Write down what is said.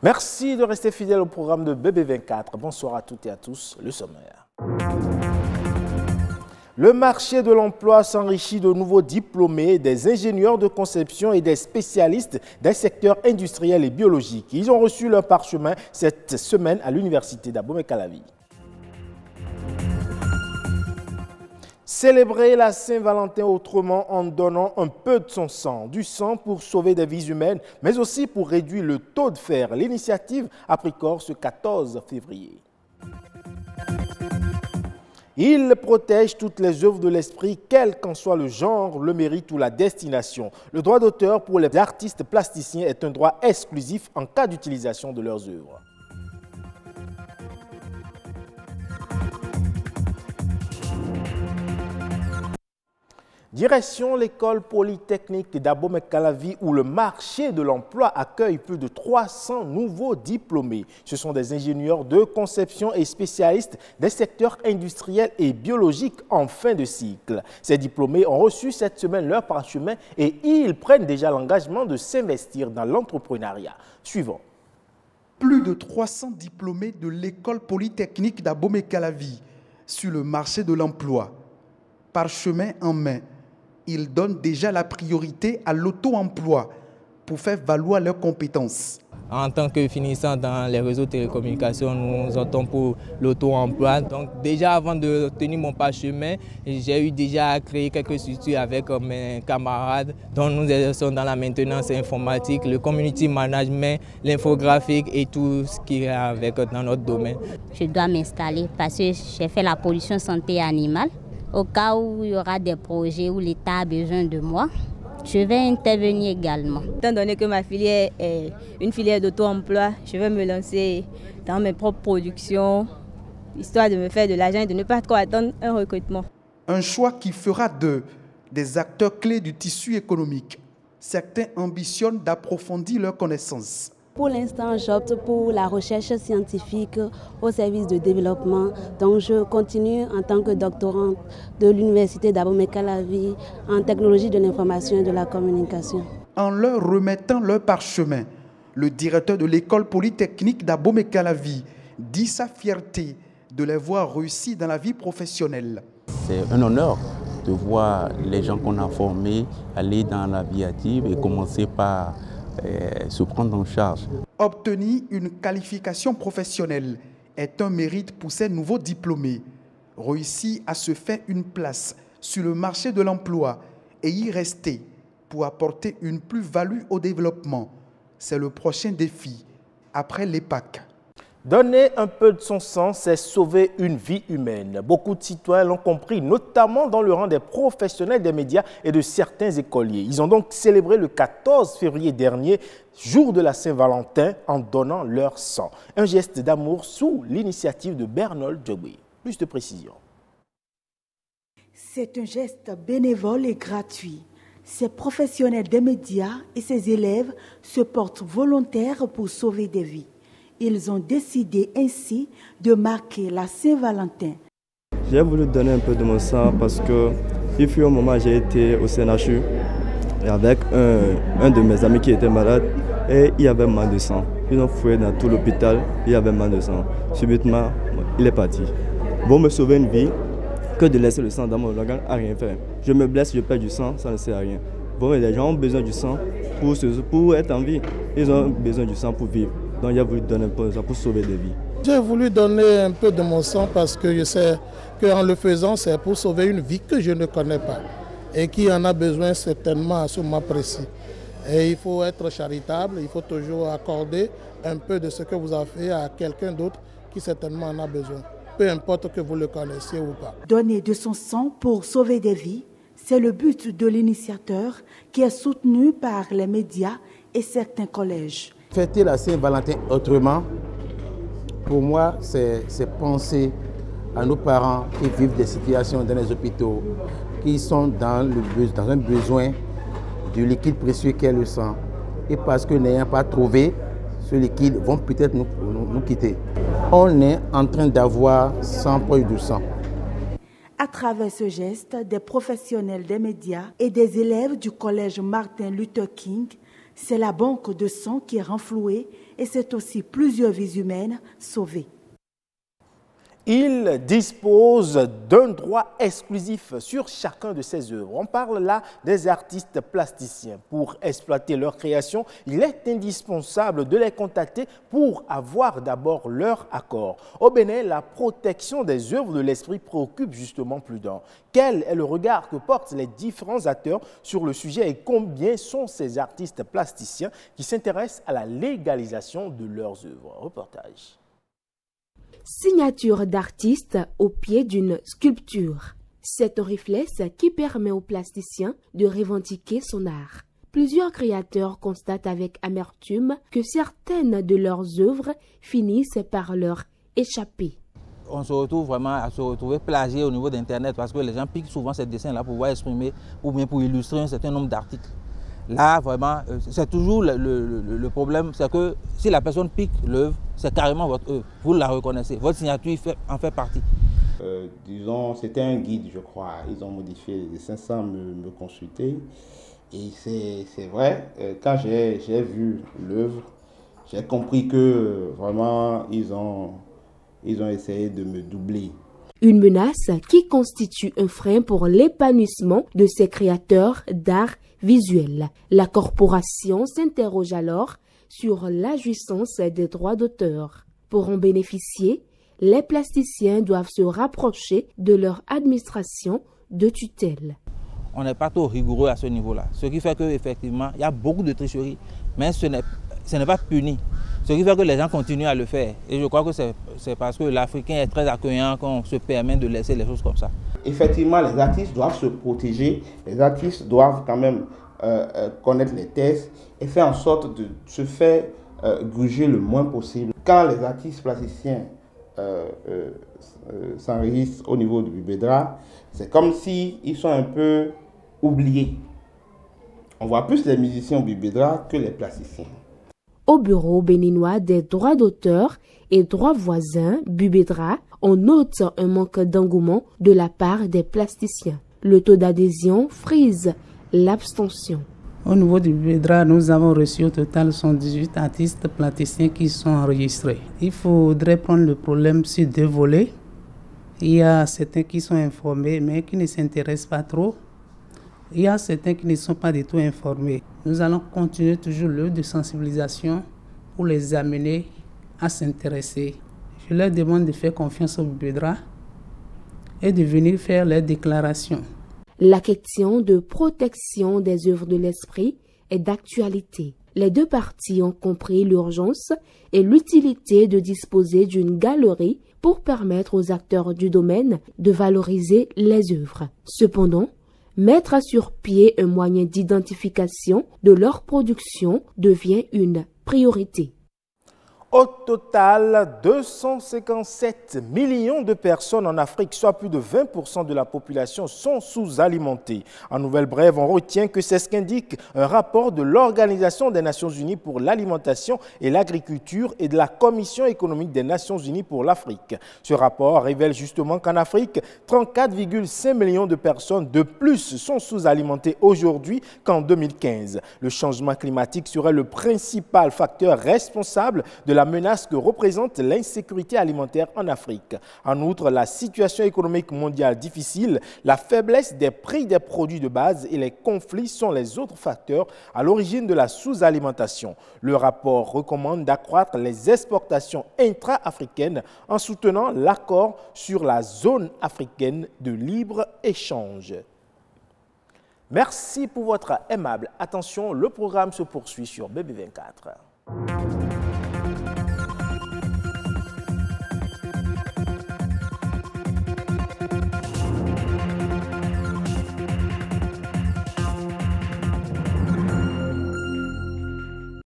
Merci de rester fidèle au programme de BB24. Bonsoir à toutes et à tous. Le sommaire. Le marché de l'emploi s'enrichit de nouveaux diplômés, des ingénieurs de conception et des spécialistes des secteurs industriels et biologiques. Ils ont reçu leur parchemin cette semaine à l'université d'Abomey-Calavi. Célébrer la Saint-Valentin autrement en donnant un peu de son sang. Du sang pour sauver des vies humaines, mais aussi pour réduire le taux de fer. L'initiative a pris corps ce 14 février. Il protège toutes les œuvres de l'esprit, quel qu'en soit le genre, le mérite ou la destination. Le droit d'auteur pour les artistes plasticiens est un droit exclusif en cas d'utilisation de leurs œuvres. Direction l'école polytechnique d'Abomey-Calavi où le marché de l'emploi accueille plus de 300 nouveaux diplômés. Ce sont des ingénieurs de conception et spécialistes des secteurs industriels et biologiques en fin de cycle. Ces diplômés ont reçu cette semaine leur parchemin et ils prennent déjà l'engagement de s'investir dans l'entrepreneuriat. Suivant. Plus de 300 diplômés de l'école polytechnique d'Abomey-Calavi sur le marché de l'emploi. Parchemin en main. Ils donnent déjà la priorité à l'auto-emploi pour faire valoir leurs compétences. En tant que finissant dans les réseaux de télécommunications, nous optons pour l'auto-emploi. Donc déjà avant de tenir mon parchemin, j'ai eu déjà à créer quelques structures avec mes camarades dont nous exerçons dans la maintenance informatique, le community management, l'infographique et tout ce qui est avec dans notre domaine. Je dois m'installer parce que j'ai fait la pollution santé animale. Au cas où il y aura des projets où l'État a besoin de moi, je vais intervenir également. Étant donné que ma filière est une filière d'auto-emploi, je vais me lancer dans mes propres productions, histoire de me faire de l'argent et de ne pas trop attendre un recrutement. Un choix qui fera d'eux des acteurs clés du tissu économique. Certains ambitionnent d'approfondir leurs connaissances. Pour l'instant, j'opte pour la recherche scientifique au service de développement. Donc, je continue en tant que doctorante de l'université d'Abomey-Calavi en technologie de l'information et de la communication. En leur remettant leur parchemin, le directeur de l'école polytechnique d'Abomey-Calavi dit sa fierté de les voir réussir dans la vie professionnelle. C'est un honneur de voir les gens qu'on a formés aller dans la vie active et commencer par se prendre en charge. Obtenir une qualification professionnelle est un mérite pour ces nouveaux diplômés. Réussir à se faire une place sur le marché de l'emploi et y rester pour apporter une plus-value au développement, c'est le prochain défi après l'EPAC. Donner un peu de son sang, c'est sauver une vie humaine. Beaucoup de citoyens l'ont compris, notamment dans le rang des professionnels des médias et de certains écoliers. Ils ont donc célébré le 14 février dernier, jour de la Saint-Valentin, en donnant leur sang. Un geste d'amour sous l'initiative de Bernold Djogui. Plus de précisions. C'est un geste bénévole et gratuit. Ces professionnels des médias et ces élèves se portent volontaires pour sauver des vies. Ils ont décidé ainsi de marquer la Saint-Valentin. J'ai voulu donner un peu de mon sang parce qu'il fut un moment j'ai été au CNHU avec un de mes amis qui était malade et il y avait mal de sang. Ils ont fouillé dans tout l'hôpital, il y avait mal de sang. Subitement, il est parti. Bon, me sauver une vie que de laisser le sang dans mon organe à rien faire. Je me blesse, je perds du sang, ça ne sert à rien. Bon, les gens ont besoin du sang pour être en vie. Ils ont besoin du sang pour vivre. Donc il a voulu donner un peu de sang pour sauver des vies. J'ai voulu donner un peu de mon sang parce que je sais qu'en le faisant, c'est pour sauver une vie que je ne connais pas et qui en a besoin certainement à ce moment précis. Et il faut être charitable, il faut toujours accorder un peu de ce que vous avez fait à quelqu'un d'autre qui certainement en a besoin, peu importe que vous le connaissiez ou pas. Donner de son sang pour sauver des vies, c'est le but de l'initiateur qui est soutenu par les médias et certains collèges. Fêter la Saint-Valentin autrement, pour moi, c'est penser à nos parents qui vivent des situations dans les hôpitaux, qui sont dans un besoin du liquide précieux qu'est le sang. Et parce que n'ayant pas trouvé ce liquide, vont peut-être nous quitter. On est en train d'avoir 100 poches de sang. À travers ce geste, des professionnels des médias et des élèves du collège Martin Luther King, c'est la banque de sang qui est renflouée et c'est aussi plusieurs vies humaines sauvées. Il dispose d'un droit exclusif sur chacun de ses œuvres. On parle là des artistes plasticiens. Pour exploiter leur création, il est indispensable de les contacter pour avoir d'abord leur accord. Au Bénin, la protection des œuvres de l'esprit préoccupe justement plus d'un. Quel est le regard que portent les différents acteurs sur le sujet et combien sont ces artistes plasticiens qui s'intéressent à la légalisation de leurs œuvres? Reportage. Signature d'artiste au pied d'une sculpture. C'est un réflexe qui permet au plasticien de revendiquer son art. Plusieurs créateurs constatent avec amertume que certaines de leurs œuvres finissent par leur échapper. On se retrouve vraiment à se retrouver plagié au niveau d'Internet parce que les gens piquent souvent ces dessins-là pour pouvoir exprimer ou bien pour illustrer un certain nombre d'articles. Là, vraiment, c'est toujours le problème, c'est que si la personne pique l'œuvre, c'est carrément votre œuvre. Vous la reconnaissez, votre signature en fait partie. Disons, c'était un guide, je crois. Ils ont modifié les dessins sans me consulter. Et c'est vrai, quand j'ai vu l'œuvre, j'ai compris que vraiment, ils ont essayé de me doubler. Une menace qui constitue un frein pour l'épanouissement de ces créateurs d'art visuel. La corporation s'interroge alors sur la jouissance des droits d'auteur. Pour en bénéficier, les plasticiens doivent se rapprocher de leur administration de tutelle. On n'est pas trop rigoureux à ce niveau-là, ce qui fait qu'effectivement, il y a beaucoup de tricheries, mais ce n'est pas puni. Ce qui fait que les gens continuent à le faire. Et je crois que c'est parce que l'Africain est très accueillant qu'on se permet de laisser les choses comme ça. Effectivement, les artistes doivent se protéger. Les artistes doivent quand même connaître les textes et faire en sorte de se faire gruger le moins possible. Quand les artistes plasticiens s'enregistrent au niveau du Bubedra, c'est comme s'ils sont un peu oubliés. On voit plus les musiciens au Bubedra que les plasticiens. Au bureau béninois des droits d'auteur et droits voisins, Bubedra, on note un manque d'engouement de la part des plasticiens. Le taux d'adhésion frise l'abstention. Au niveau du Bubedra, nous avons reçu au total 118 artistes plasticiens qui sont enregistrés. Il faudrait prendre le problème sur deux volets. Il y a certains qui sont informés mais qui ne s'intéressent pas trop. Il y a certains qui ne sont pas du tout informés. Nous allons continuer toujours l'œuvre de sensibilisation pour les amener à s'intéresser. Je leur demande de faire confiance au Bubedra et de venir faire leurs déclarations. La question de protection des œuvres de l'esprit est d'actualité. Les deux parties ont compris l'urgence et l'utilité de disposer d'une galerie pour permettre aux acteurs du domaine de valoriser les œuvres. Cependant, mettre sur pied un moyen d'identification de leur production devient une priorité. Au total, 257 millions de personnes en Afrique, soit plus de 20% de la population, sont sous-alimentées. En nouvelle brève, on retient que c'est ce qu'indique un rapport de l'Organisation des Nations Unies pour l'alimentation et l'agriculture et de la Commission économique des Nations Unies pour l'Afrique. Ce rapport révèle justement qu'en Afrique, 34,5 millions de personnes de plus sont sous-alimentées aujourd'hui qu'en 2015. Le changement climatique serait le principal facteur responsable de la menace que représente l'insécurité alimentaire en Afrique. En outre, la situation économique mondiale difficile, la faiblesse des prix des produits de base et les conflits sont les autres facteurs à l'origine de la sous-alimentation. Le rapport recommande d'accroître les exportations intra-africaines en soutenant l'accord sur la zone africaine de libre-échange. Merci pour votre aimable attention. Le programme se poursuit sur BB24.